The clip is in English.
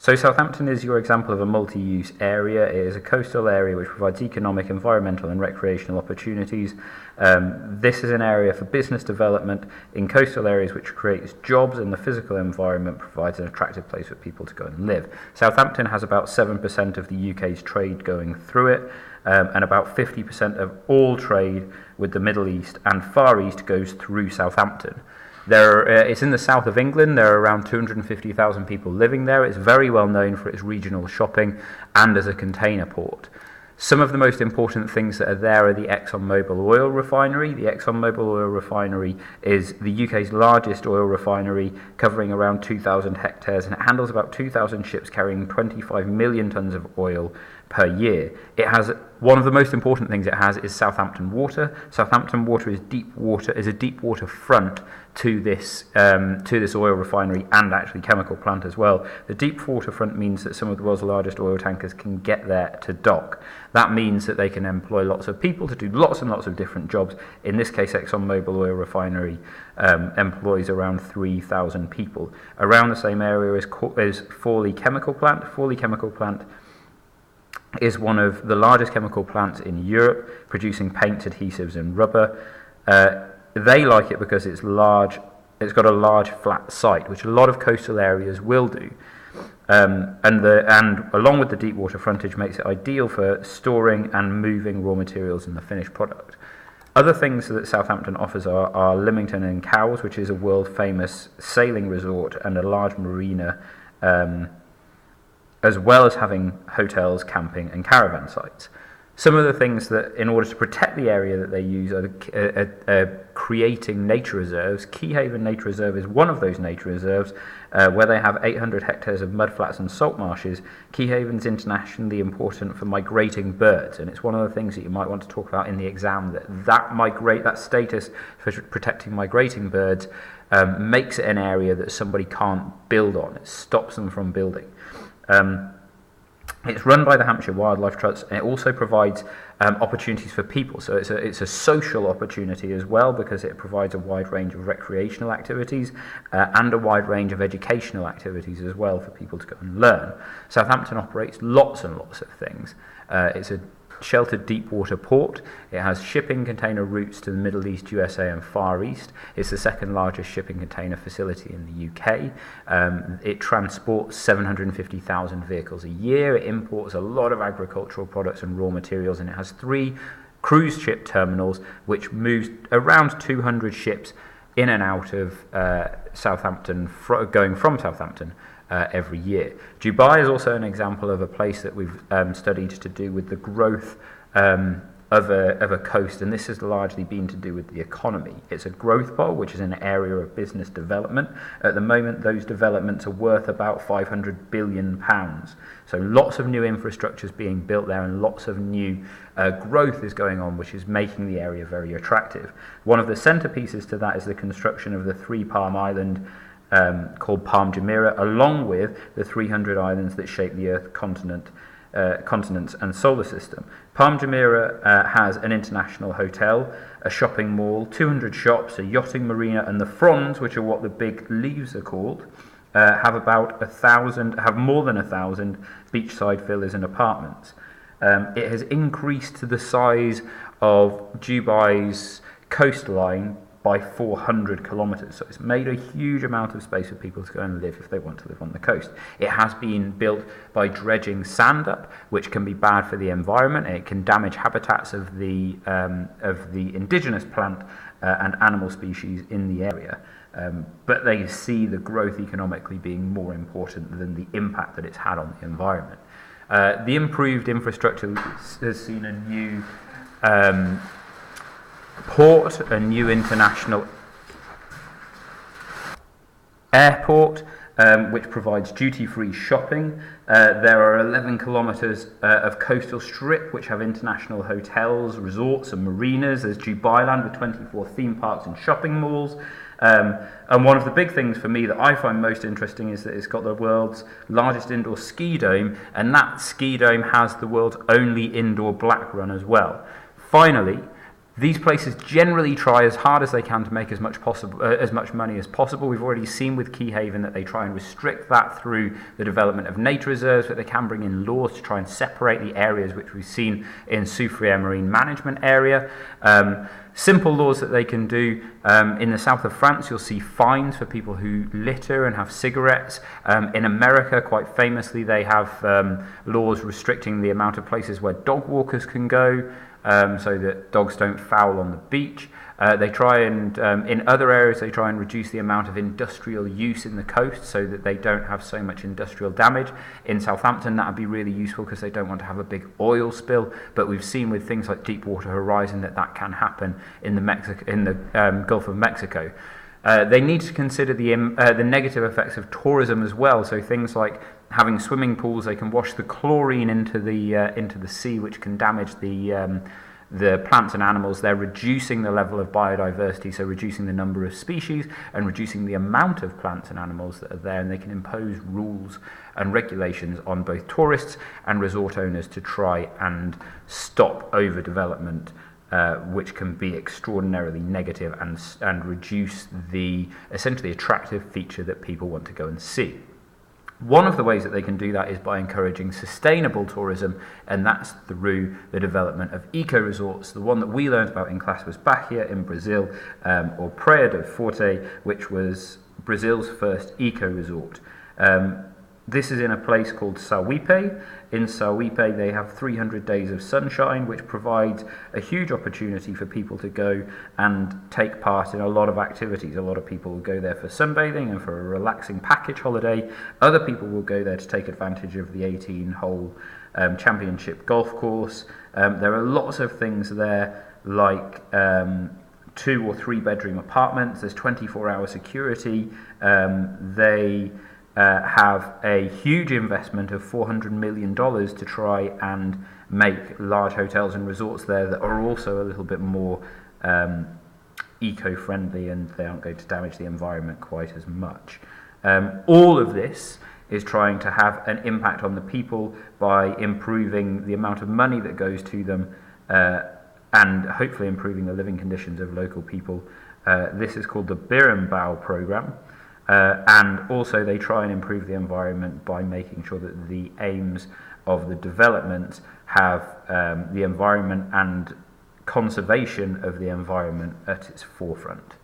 So Southampton is your example of a multi-use area. It is a coastal area which provides economic, environmental and recreational opportunities. This is an area for business development in coastal areas which creates jobs, and the physical environment provides an attractive place for people to go and live. Southampton has about 7% of the UK's trade going through it, and about 50% of all trade with the Middle East and Far East goes through Southampton. It's in the south of England. There are around 250,000 people living there. It's very well known for its regional shopping and as a container port. Some of the most important things that are there are the ExxonMobil oil refinery. The ExxonMobil oil refinery is the UK's largest oil refinery, covering around 2,000 hectares, and it handles about 2,000 ships carrying 25 million tonnes of oil per year. It has one of the most important things it has is Southampton Water. Southampton Water is a deep water front to this oil refinery and actually chemical plant as well. The deep water front means that some of the world's largest oil tankers can get there to dock. That means that they can employ lots of people to do lots and lots of different jobs. In this case, ExxonMobil oil refinery employs around 3,000 people. Around the same area is Fawley chemical plant. Fawley chemical plant is one of the largest chemical plants in Europe, producing paints, adhesives and rubber. They like it because it's large. It's got a large flat site, which a lot of coastal areas will do. And along with the deep water frontage makes it ideal for storing and moving raw materials in the finished product. Other things that Southampton offers are Lymington and Cowes, which is a world famous sailing resort and a large marina, as well as having hotels, camping and caravan sites. Some of the things that, in order to protect the area that they use, are creating nature reserves. Keyhaven Nature Reserve is one of those nature reserves, where they have 800 hectares of mudflats and salt marshes. Keyhaven's internationally important for migrating birds, and it's one of the things that you might want to talk about in the exam, that status for protecting migrating birds makes it an area that somebody can't build on. It stops them from building. It's run by the Hampshire Wildlife Trust, and it also provides opportunities for people. So it's a social opportunity as well, because it provides a wide range of recreational activities and a wide range of educational activities as well for people to go and learn. Southampton operates lots and lots of things. It's a sheltered deep water port. It has shipping container routes to the Middle East, USA and Far East. It's the second largest shipping container facility in the UK. It transports 750,000 vehicles a year. It imports a lot of agricultural products and raw materials, and it has 3 cruise ship terminals which moves around 200 ships in and out of Southampton, going from Southampton every year. Dubai is also an example of a place that we've studied to do with the growth of a coast, and this has largely been to do with the economy. It's a growth pole, which is an area of business development. At the moment, those developments are worth about £500 billion. So lots of new infrastructure is being built there, and lots of new growth is going on, which is making the area very attractive. One of the centerpieces to that is the construction of the 3-palm island called Palm Jumeirah, along with the 300 islands that shape the Earth continents and solar system. Palm Jumeirah has an international hotel, a shopping mall, 200 shops, a yachting marina, and the fronds, which are what the big leaves are called, have more than 1,000 beachside villas and apartments. It has increased to the size of Dubai's coastline by 400 kilometres. So it's made a huge amount of space for people to go and live if they want to live on the coast. It has been built by dredging sand up, which can be bad for the environment, and it can damage habitats of the indigenous plant and animal species in the area. But they see the growth economically being more important than the impact that it's had on the environment. The improved infrastructure has seen a new port, a new international airport, which provides duty-free shopping. There are 11 kilometres of coastal strip which have international hotels, resorts and marinas. There's Dubailand with 24 theme parks and shopping malls. And one of the big things for me that I find most interesting is that it's got the world's largest indoor ski dome, and that ski dome has the world's only indoor black run as well. Finally, These places generally try as hard as they can to make as much money as possible. We've already seen with Keyhaven that they try and restrict that through the development of nature reserves, but they can bring in laws to try and separate the areas, which we've seen in Soufrière Marine Management Area. Simple laws that they can do. In the south of France, you'll see fines for people who litter and have cigarettes. In America, quite famously, they have laws restricting the amount of places where dog walkers can go, so that dogs don't foul on the beach. They try and, in other areas, they try and reduce the amount of industrial use in the coast so that they don't have so much industrial damage. In Southampton, that would be really useful because they don't want to have a big oil spill. But we've seen with things like Deepwater Horizon that can happen in the Gulf of Mexico. They need to consider the negative effects of tourism as well. So things like having swimming pools, they can wash the chlorine into the sea, which can damage the plants and animals. They're reducing the level of biodiversity, so reducing the number of species and reducing the amount of plants and animals that are there, and they can impose rules and regulations on both tourists and resort owners to try and stop overdevelopment, which can be extraordinarily negative and reduce the essentially attractive feature that people want to go and see. One of the ways that they can do that is by encouraging sustainable tourism, and that's through the development of eco-resorts. The one that we learned about in class was Bahia in Brazil, or Praia do Forte, which was Brazil's first eco-resort. This is in a place called Sauípe. In Sauípe, they have 300 days of sunshine, which provides a huge opportunity for people to go and take part in a lot of activities. A lot of people will go there for sunbathing and for a relaxing package holiday. Other people will go there to take advantage of the 18-hole championship golf course. There are lots of things there, like 2 or 3 bedroom apartments. There's 24-hour security. They have a huge investment of $400 million to try and make large hotels and resorts there that are also a little bit more eco-friendly, and they aren't going to damage the environment quite as much. All of this is trying to have an impact on the people by improving the amount of money that goes to them and hopefully improving the living conditions of local people. This is called the Birnbouw program. And also they try and improve the environment by making sure that the aims of the development have the environment and conservation of the environment at its forefront.